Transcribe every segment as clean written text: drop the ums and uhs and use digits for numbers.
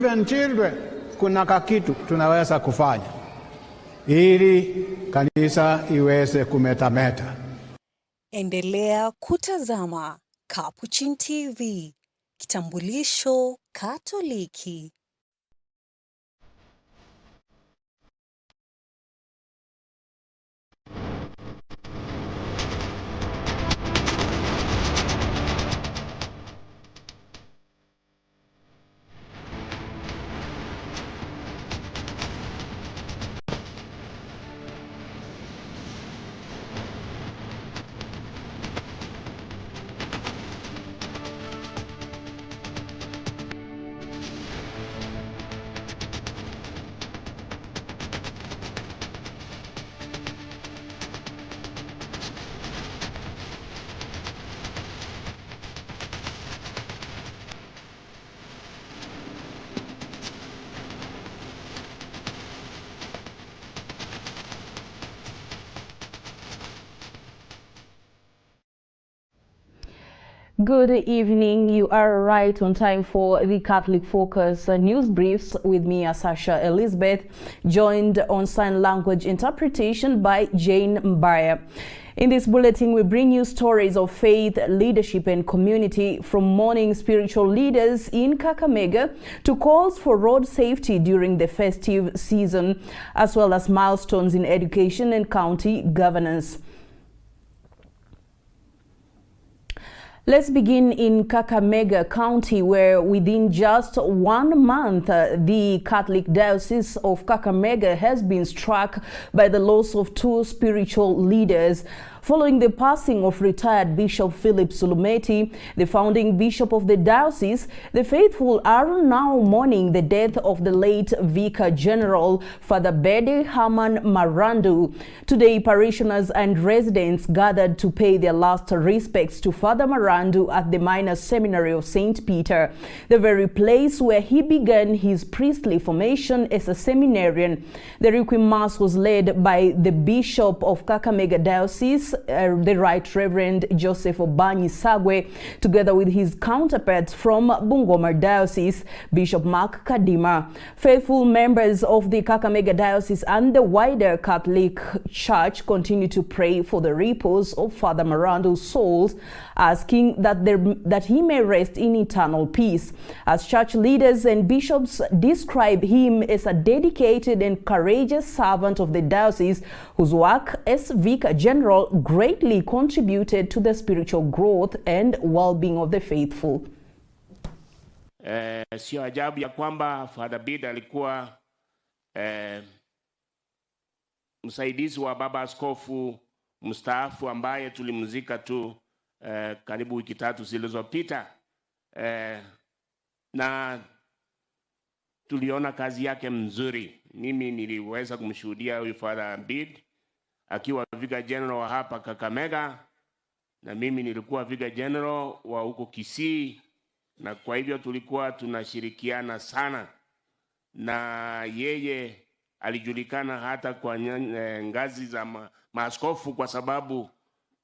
Even children, kuna kakitu tunaweza kufanya ili kanisa iweze kumetameta. Endelea kutazama Capuchin TV, kitambulisho Katoliki. Good evening. You are right on time for the Catholic Focus news briefs with me, Sasha Elizabeth, joined on sign language interpretation by Jane Mbaya. In this bulletin, we bring you stories of faith, leadership, and community, from mourning spiritual leaders in Kakamega to calls for road safety during the festive season, as well as milestones in education and county governance. Let's begin in Kakamega County, where within just 1 month, the Catholic Diocese of Kakamega has been struck by the loss of 2 spiritual leaders. Following the passing of retired Bishop Philip Sulumeti, the founding bishop of the diocese, the faithful are now mourning the death of the late Vicar General, Father Bede Haman Marandu. Today, parishioners and residents gathered to pay their last respects to Father Marandu at the Minor Seminary of St. Peter, the very place where he began his priestly formation as a seminarian. The Requiem Mass was led by the Bishop of Kakamega Diocese, the Right Reverend Joseph Obanyi Sagwe, together with his counterpart from Bungoma Diocese, Bishop Mark Kadima. Faithful members of the Kakamega Diocese and the wider Catholic Church continue to pray for the repose of Father Marandu's soul, asking that he may rest in eternal peace. As church leaders and bishops describe him as a dedicated and courageous servant of the diocese, whose work as Vicar General greatly contributed to the spiritual growth and well-being of the faithful. Sio ajabu ya kwamba Father Bede alikuwa msaidizi wa baba askofu mstaafu ambaye tulimzika tu karibu wiki 3 zilizopita, na tuliona kazi yake mzuri. Mimi niliweza kumshuhudia huyu Father Bede akiwa Vicar General wa hapa Kakamega, na mimi nilikuwa Vicar General wa huko Kisii, na kwa hivyo tulikuwa tunashirikiana sana, na yeye alijulikana hata kwa ngazi za maaskofu, kwa sababu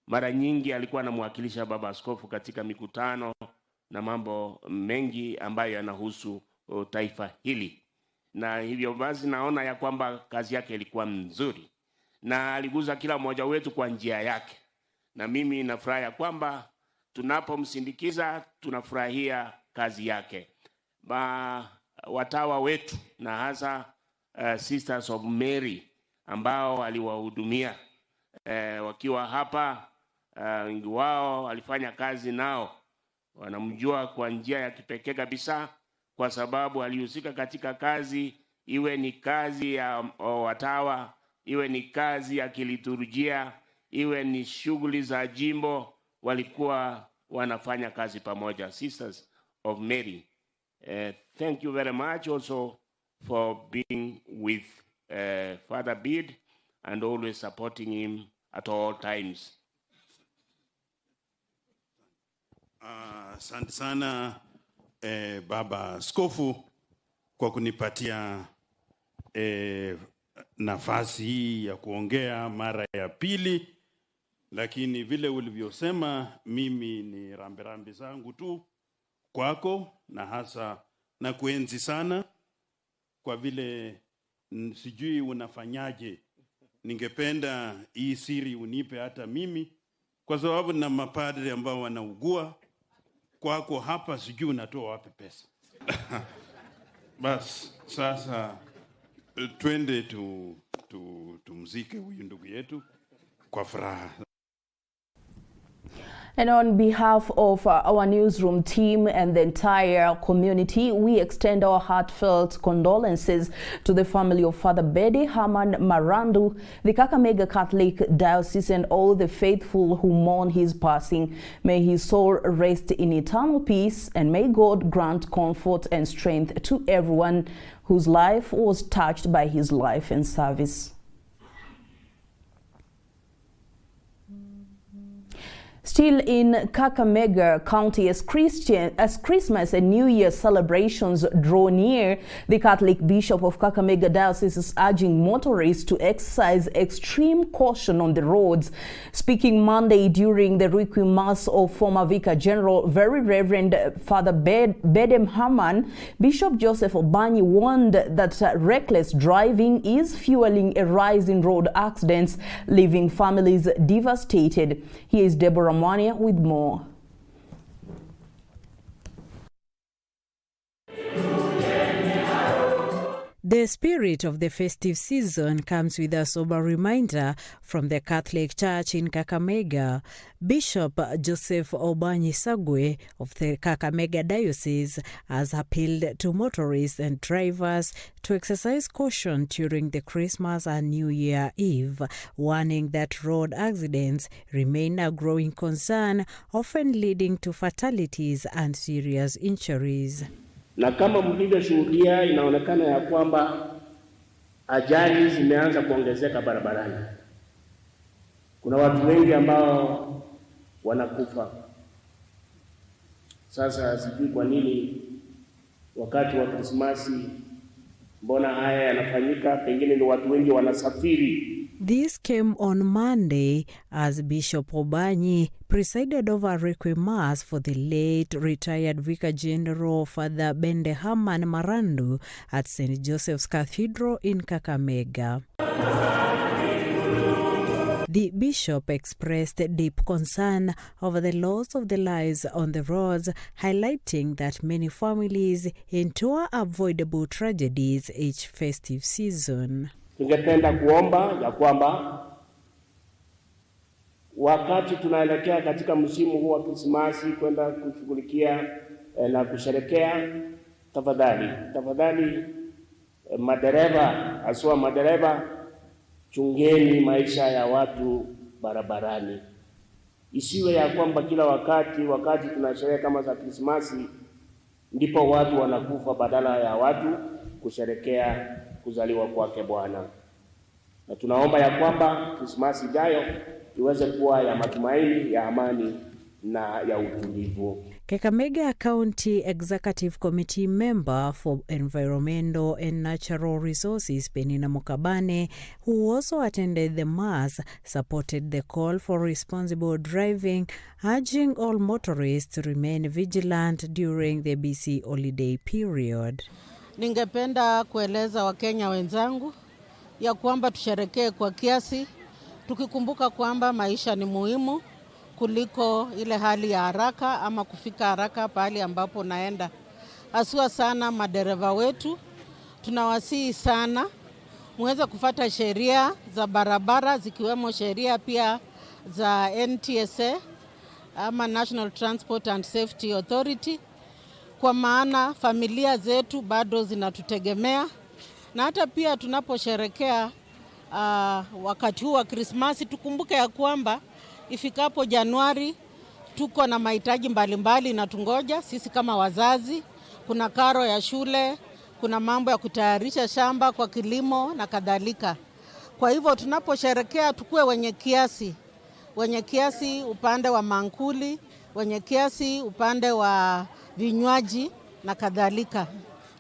mara nyingi alikuwa anamwakilisha baba askofu katika mikutano na mambo mengi ambayo yanahusu taifa hili. Na hivyo basi naona ya kwamba kazi yake ilikuwa nzuri na aliguza kila mmoja wetu kwa njia yake, na mimi nafurahi kwamba tunapomsindikiza tunafurahia kazi yake. Watawa wetu na hasa Sisters of Mary ambao aliwahudumia wakiwa hapa, wengi wao alifanya kazi nao, wanamjua kwa njia ya kipekee kabisa, kwa sababu alihusika katika kazi, iwe ni kazi ya watawa, iwe ni kazi ya kiliturujia, iwe ni shughuli za jimbo, walikuwa wanafanya kazi pamoja. Sisters of Mary, thank you very much also for being with Father Bede and always supporting him at all times. Asante sana Baba Askofu kwa kunipatia nafasi hii ya kuongea mara ya pili, lakini vile ulivyosema, mimi ni rambirambi zangu tu kwako na hasa na kuenzi sana kwa vile sijui unafanyaje. Ningependa hii siri unipe hata mimi, kwa sababu na mapadri ambao wanaugua kwako hapa, sijui unatoa wapi pesa. Bas sasa twende tumzike huyu ndugu yetu kwa furaha. And on behalf of our newsroom team and the entire community, we extend our heartfelt condolences to the family of Father Bede Herman Marandu, the Kakamega Catholic Diocese, and all the faithful who mourn his passing. May his soul rest in eternal peace, and may God grant comfort and strength to everyone whose life was touched by his life and service. Still in Kakamega County, as Christmas and New Year celebrations draw near, the Catholic Bishop of Kakamega Diocese is urging motorists to exercise extreme caution on the roads. Speaking Monday during the Requiem Mass of former Vicar General, Very Reverend Father Bede Herman, Bishop Joseph Obanyi warned that reckless driving is fueling a rise in road accidents, leaving families devastated. Here is Deborah Mwania with more. The spirit of the festive season comes with a sober reminder from the Catholic Church in Kakamega. Bishop Joseph Obanyi Sagwe of the Kakamega Diocese has appealed to motorists and drivers to exercise caution during the Christmas and New Year Eve, warning that road accidents remain a growing concern, often leading to fatalities and serious injuries. Na kama mlivyoshuhudia, inaonekana ya kwamba ajali zimeanza kuongezeka barabarani. Kuna watu wengi ambao wanakufa. Sasa sijui kwa nini wakati wa Krismasi mbona haya yanafanyika, pengine ni watu wengi wanasafiri. This came on Monday as Bishop Obanyi presided over a Requiem Mass for the late retired Vicar General Father Bede Herman Marandu at St. Joseph's Cathedral in Kakamega. The bishop expressed deep concern over the loss of the lives on the roads, highlighting that many families endure avoidable tragedies each festive season. Ningependa kuomba ya kwamba wakati tunaelekea katika msimu huu wa Krismasi kwenda kushughulikia na kusherehekea, tafadhali madereva, haswa madereva, chungeni maisha ya watu barabarani. Isiwe ya kwamba kila wakati tunasherehekea kama za Krismasi ndipo watu wanakufa badala ya watu kusherehekea kuzaliwa kwake Bwana. Na tunaomba ya kwamba Krismasi ijayo iweze kuwa ya matumaini, ya amani na ya utulivu. Kakamega County Executive Committee member for Environmental and Natural Resources Penina Mukabane, who also attended the Mass, supported the call for responsible driving, urging all motorists to remain vigilant during the busy holiday period. Ningependa kueleza Wakenya wenzangu ya kwamba tusherekee kwa kiasi, tukikumbuka kwamba maisha ni muhimu kuliko ile hali ya haraka ama kufika haraka pahali ambapo naenda. Haswa sana madereva wetu, tunawasihi sana muweze kufuata sheria za barabara, zikiwemo sheria pia za NTSA ama National Transport and Safety Authority, kwa maana familia zetu bado zinatutegemea. Na hata pia tunaposherekea wakati huu wa Krismasi, tukumbuke ya kwamba ifikapo Januari tuko na mahitaji mbalimbali na tungoja sisi kama wazazi. Kuna karo ya shule, kuna mambo ya kutayarisha shamba kwa kilimo na kadhalika. Kwa hivyo tunaposherekea tukue wenye kiasi upande wa mankuli, wenye kiasi upande wa vinywaji na kadhalika.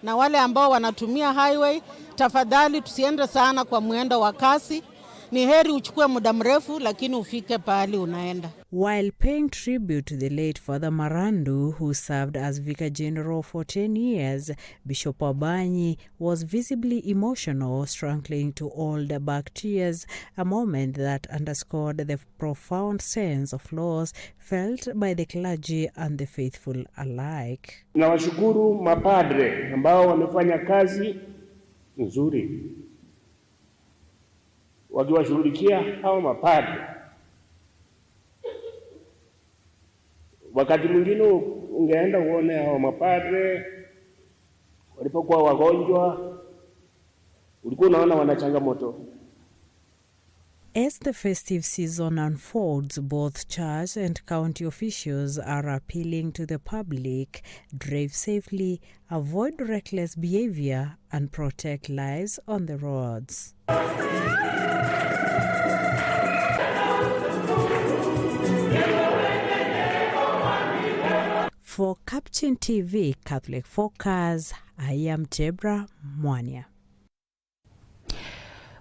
Na wale ambao wanatumia highway, tafadhali tusiende sana kwa mwendo wa kasi. Ni heri uchukue muda mrefu lakini ufike pahali unaenda. While paying tribute to the late Father Marandu, who served as Vicar General for 10 years, Bishop Obanyi was visibly emotional, struggling to hold back tears, a moment that underscored the profound sense of loss felt by the clergy and the faithful alike. Nawashukuru mapadre ambao wamefanya kazi nzuri wakiwashughulikia hao mapadre. Wakati mwingine ungeenda uone hao mapadre walipokuwa wagonjwa, ulikuwa unaona wana changamoto. As the festive season unfolds, both church and county officials are appealing to the public: drive safely, avoid reckless behavior, and protect lives on the roads. For Capuchin TV, Catholic Focus, I am Debra Mwania.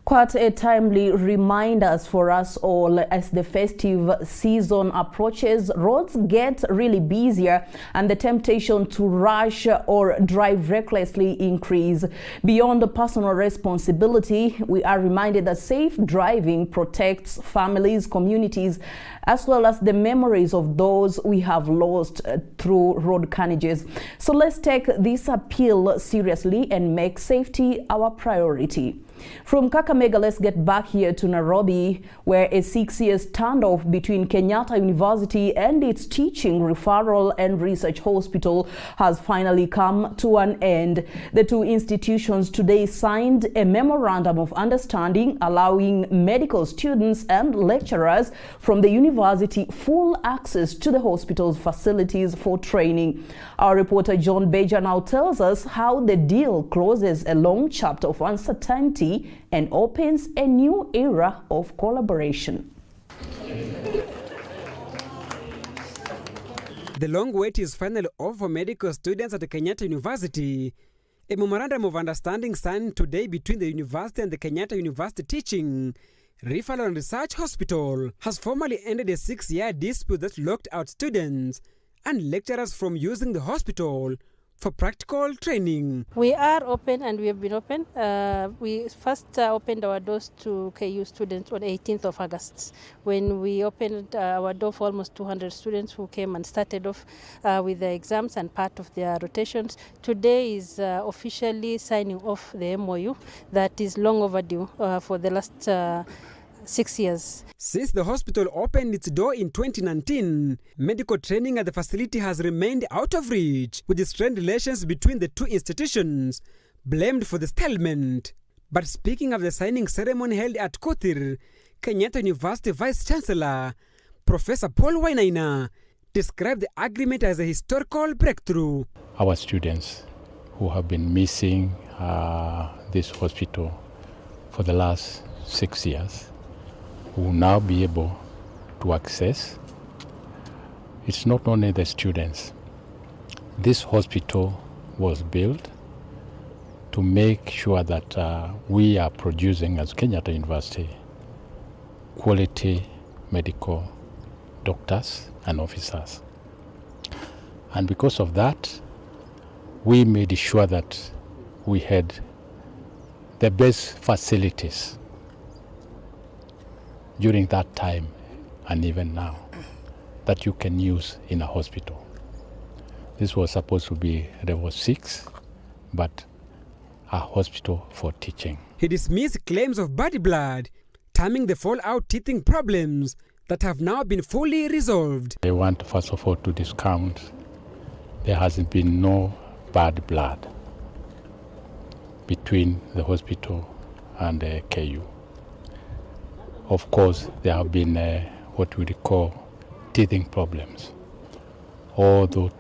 Quite a timely reminder for us all as the festive season approaches. Roads get really busier and the temptation to rush or drive recklessly increase. Beyond the personal responsibility, we are reminded that safe driving protects families, communities, as well as the memories of those we have lost through road carnages. So let's take this appeal seriously and make safety our priority. From Kakamega, let's get back here to Nairobi, where a 6-year standoff between Kenyatta University and its teaching, referral and research hospital has finally come to an end. The two institutions today signed a memorandum of understanding allowing medical students and lecturers from the university full access to the hospital's facilities for training. Our reporter John Beja now tells us how the deal closes a long chapter of uncertainty and opens a new era of collaboration. The long wait is finally over for medical students at the Kenyatta University. A memorandum of understanding signed today between the university and the Kenyatta University Teaching, Referral and Research Hospital has formally ended a 6-year dispute that locked out students and lecturers from using the hospital for practical training. We are open and we have been open. We first opened our doors to KU students on 18th of August, when we opened our door for almost 200 students who came and started off with the exams and part of their rotations. Today is officially signing off the MOU that is long overdue for the last 6 years. Since the hospital opened its door in 2019, medical training at the facility has remained out of reach, with the strained relations between the two institutions blamed for the stalemate. But speaking of the signing ceremony held at Kothir, Kenyatta University Vice Chancellor Professor Paul Wainaina described the agreement as a historical breakthrough. Our students who have been missing this hospital for the last 6 years will now be able to access. It's not only the students. This hospital was built to make sure that we are producing, as Kenyatta University, quality medical doctors and officers. And because of that, we made sure that we had the best facilities during that time and even now that you can use in a hospital. This was supposed to be level 6, but a hospital for teaching. He dismissed claims of bad blood, terming the fallout teething problems that have now been fully resolved. I want first of all to discount there hasn't been no bad blood between the hospital and the KU. Of course, there have been what we call teething problems. All those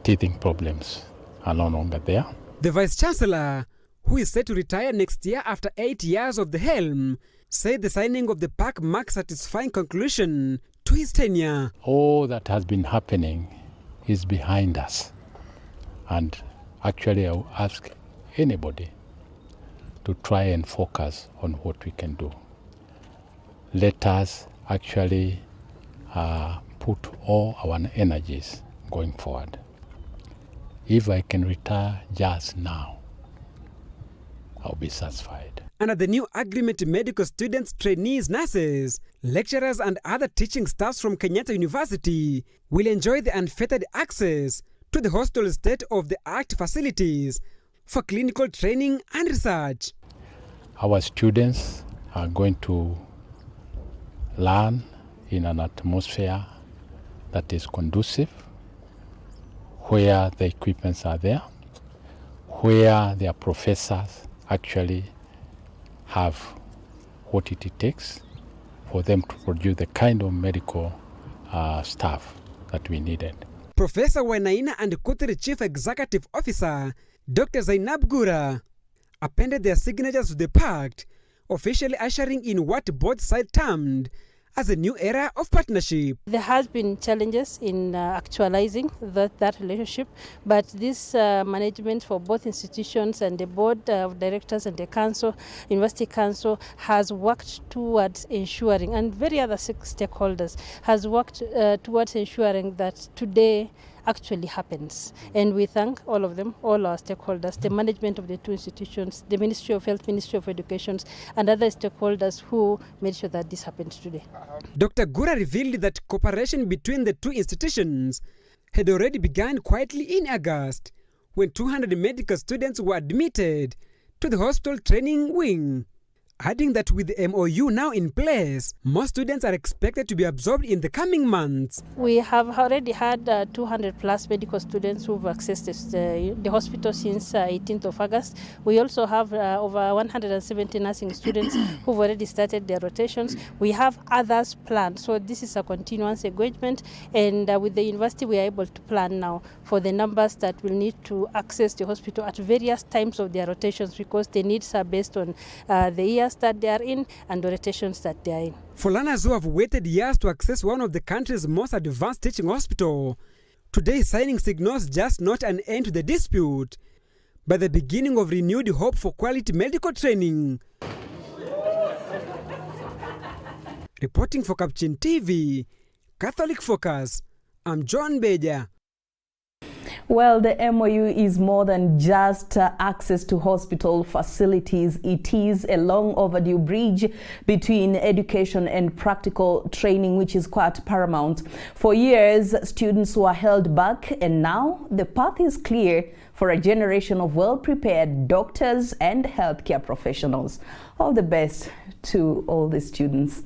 teething problems are no longer there. The Vice Chancellor, who is set to retire next year after 8 years of the helm, said the signing of the pact marks a satisfying conclusion to his tenure. All that has been happening is behind us. And actually, I will ask anybody to try and focus on what we can do. Let us actually put all our energies going forward. If I can retire just now, I'll be satisfied. Under the new agreement, medical students, trainees, nurses, lecturers and other teaching staffs from Kenyatta University will enjoy the unfettered access to the hospital state-of-the-art facilities for clinical training and research. Our students are going to learn in an atmosphere that is conducive, where the equipments are there, where their professors actually have what it takes for them to produce the kind of medical staff that we needed. Professor Wainaina and Kutiri Chief Executive Officer Dr. Zainab Gura appended their signatures to the pact, officially ushering in what both sides termed as a new era of partnership. There has been challenges in actualizing that relationship, but this management for both institutions and the board of directors and the council, university council, has worked towards ensuring, and very other stakeholders has worked towards ensuring that today actually happens. And we thank all of them, all our stakeholders, the management of the two institutions, the Ministry of Health, Ministry of Education, and other stakeholders who made sure that this happens today. Dr. Gura revealed that cooperation between the two institutions had already begun quietly in August, when 200 medical students were admitted to the hospital training wing, adding that with the MOU now in place, more students are expected to be absorbed in the coming months. We have already had 200 plus medical students who've accessed the hospital since 18th of August. We also have over 170 nursing students who've already started their rotations. We have others planned, so this is a continuous engagement, and with the university we are able to plan now for the numbers that will need to access the hospital at various times of their rotations, because the needs are based on the years that they are in and the rotations that they are in. For learners who have waited years to access one of the country's most advanced teaching hospital, today's signing signals just not an end to the dispute, but the beginning of renewed hope for quality medical training. Reporting for Capuchin TV, Catholic Focus, I'm John Beja. Well, the MOU is more than just access to hospital facilities. It is a long overdue bridge between education and practical training, which is quite paramount. For years, students were held back, and now the path is clear for a generation of well-prepared doctors and healthcare professionals. All the best to all the students.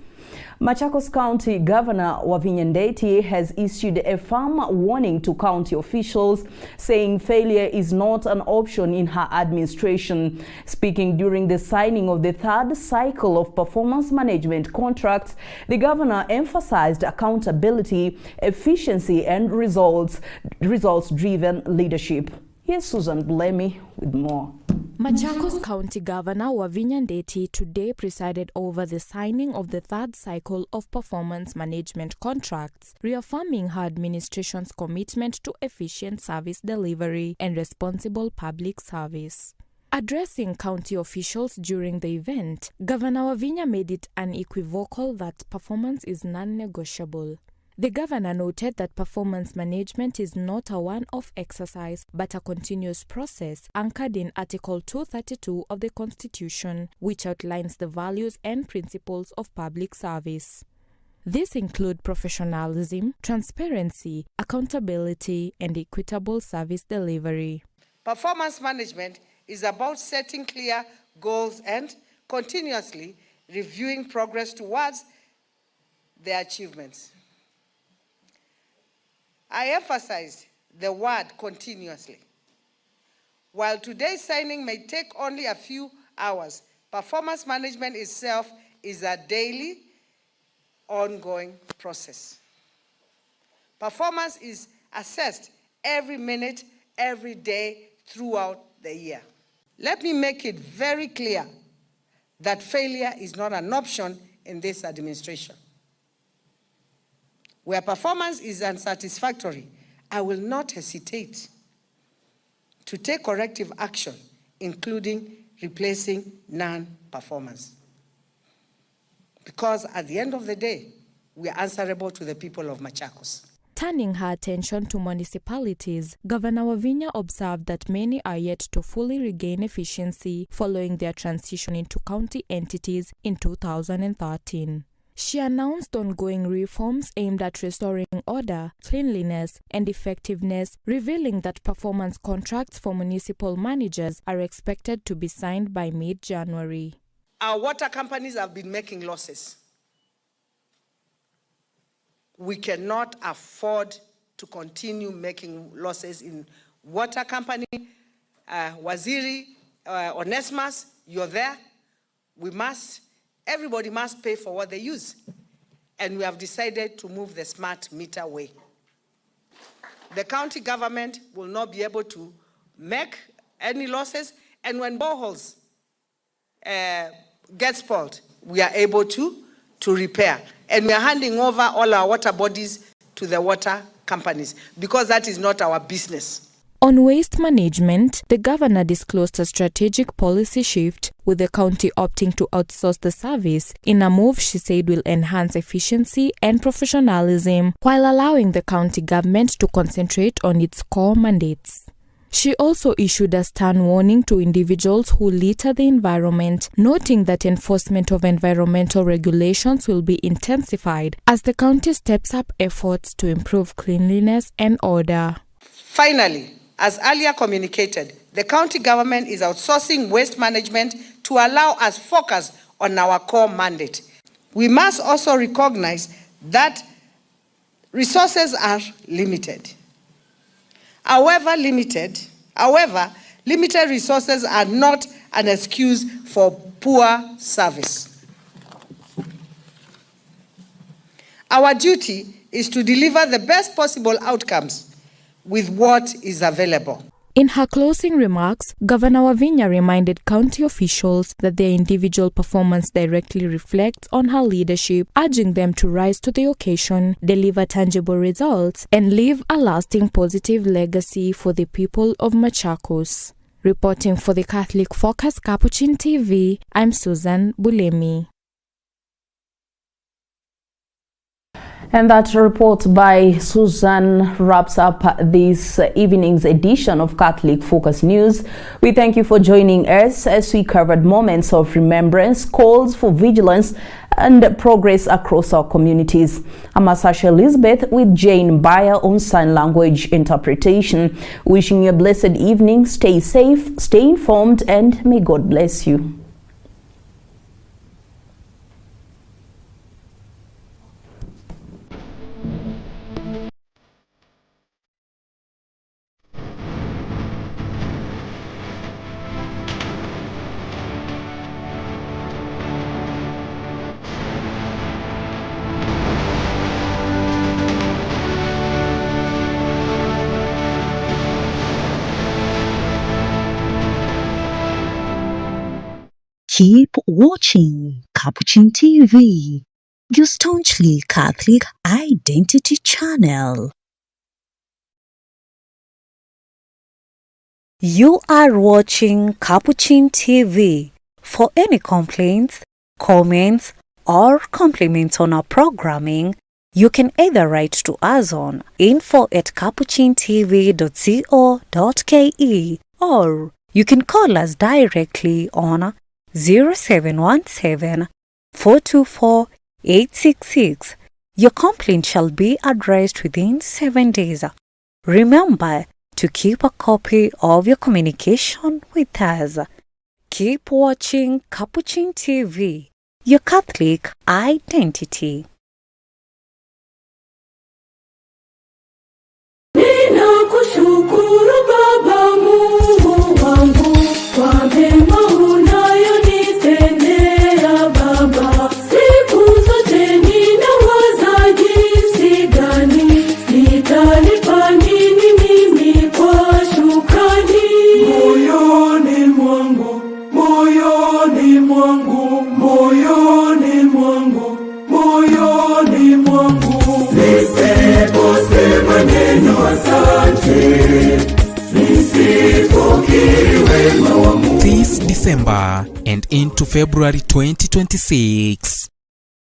Machakos County Governor Wavinya Ndeti has issued a firm warning to county officials, saying failure is not an option in her administration. Speaking during the signing of the third cycle of performance management contracts, the governor emphasized accountability, efficiency, and results-driven leadership. Here's Susan Blemi with more. Machakos County Governor Wavinya Ndeti today presided over the signing of the third cycle of performance management contracts, reaffirming her administration's commitment to efficient service delivery and responsible public service. Addressing county officials during the event, Governor Wavinya made it unequivocal that performance is non-negotiable. The governor noted that performance management is not a one-off exercise but a continuous process anchored in Article 232 of the Constitution, which outlines the values and principles of public service. These include professionalism, transparency, accountability, and equitable service delivery. Performance management is about setting clear goals and continuously reviewing progress towards their achievements. I emphasize the word continuously. While today's signing may take only a few hours, performance management itself is a daily, ongoing process. Performance is assessed every minute, every day, throughout the year. Let me make it very clear that failure is not an option in this administration. Where performance is unsatisfactory, I will not hesitate to take corrective action, including replacing non-performance. Because at the end of the day, we are answerable to the people of Machakos. Turning her attention to municipalities, Governor Wavinya observed that many are yet to fully regain efficiency following their transition into county entities in 2013. She announced ongoing reforms aimed at restoring order, cleanliness, and effectiveness, revealing that performance contracts for municipal managers are expected to be signed by mid-January. Our water companies have been making losses. We cannot afford to continue making losses in water company. Waziri, Onesmus, you're there. Everybody must pay for what they use. And we have decided to move the smart meter way. The county government will not be able to make any losses. And when boreholes get spoiled, we are able to repair. And we are handing over all our water bodies to the water companies because that is not our business. On waste management, the governor disclosed a strategic policy shift, with the county opting to outsource the service in a move she said will enhance efficiency and professionalism while allowing the county government to concentrate on its core mandates. She also issued a stern warning to individuals who litter the environment, noting that enforcement of environmental regulations will be intensified as the county steps up efforts to improve cleanliness and order. Finally, as earlier communicated, the county government is outsourcing waste management to allow us focus on our core mandate. We must also recognize that resources are limited. However, limited resources are not an excuse for poor service. Our duty is to deliver the best possible outcomes with what is available. In her closing remarks, Governor Wavinya reminded county officials that their individual performance directly reflects on her leadership, urging them to rise to the occasion, deliver tangible results, and leave a lasting positive legacy for the people of Machakos. Reporting for the Catholic Focus Capuchin TV, I'm Susan Bulemi. And that report by Susan wraps up this evening's edition of Catholic Focus News. We thank you for joining us as we covered moments of remembrance, calls for vigilance, and progress across our communities. I'm Sasha Elizabeth with Jane Bayer on sign language interpretation. Wishing you a blessed evening. Stay safe, stay informed, and may God bless you. Keep watching Capuchin TV, your staunchly Catholic identity channel. You are watching Capuchin TV. For any complaints, comments, or compliments on our programming, you can either write to us on info@capuchintv.co.ke or you can call us directly on 0717 424 866. Your complaint shall be addressed within 7 days. Remember to keep a copy of your communication with us. Keep watching Capuchin TV, your Catholic identity. Ninakushukuru Baba Mungu wangu kwa mema unayonitendea Baba. Siku zote ninawaza jinsi gani nitalipa nini mimi kwa shukrani. Moyoni mwangu, moyoni mwangu, moyoni mwangu, moyoni mwangu. Nisiposema neno asante, nisipokiwe mawamu. This December and into February 2026,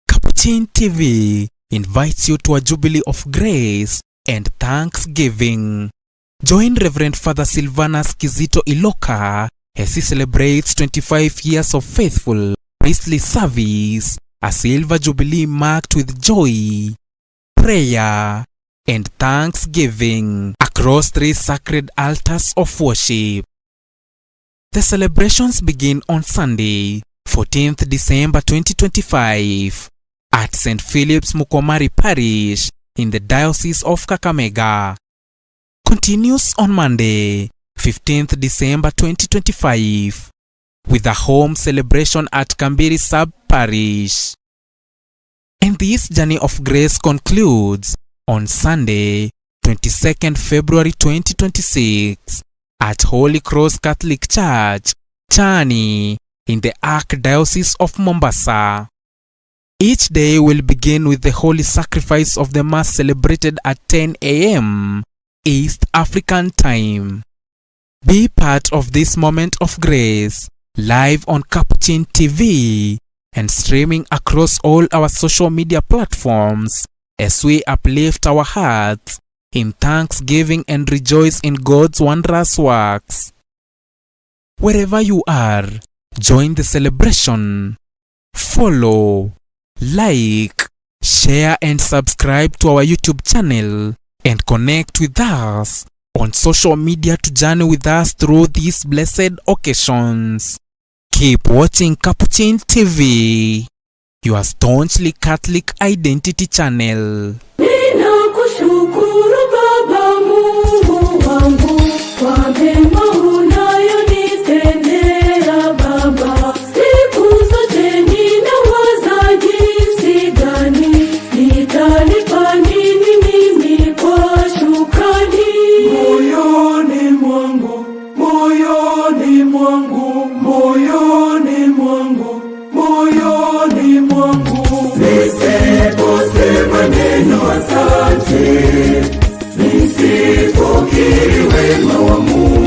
Capuchin TV invites you to a Jubilee of Grace and Thanksgiving. Join Reverend Father Silvanus Kizito Iloka as he celebrates 25 years of faithful priestly service, a silver jubilee marked with joy, prayer, and thanksgiving across 3 sacred altars of worship. The celebrations begin on Sunday, 14th December 2025, at St. Philip's Mukomari Parish in the Diocese of Kakamega. Continues on Monday, 15th December 2025, with a home celebration at Kambiri Sub-Parish. And this journey of grace concludes on Sunday, 22nd February 2026, at Holy Cross Catholic Church, Chani, in the Archdiocese of Mombasa. Each day will begin with the holy sacrifice of the Mass celebrated at 10 a.m. East African Time. Be part of this moment of grace, live on Capuchin TV and streaming across all our social media platforms as we uplift our hearts in thanksgiving and rejoice in God's wondrous works. Wherever you are, join the celebration. Follow, like, share and subscribe to our YouTube channel and connect with us on social media to journey with us through these blessed occasions. Keep watching Capuchin TV, your staunchly Catholic identity channel. Ninakushukuru Baba Mungu wangu kwa mema unayonitendea Baba. Siku zote ninawaza jinsi gani nitalipa nini mimi kwa shukrani. Moyoni mwangu, moyoni mwangu, moyoni mwangu, moyoni mwangu. Nisiposema neno asante, nisipokiri wema wa Mungu.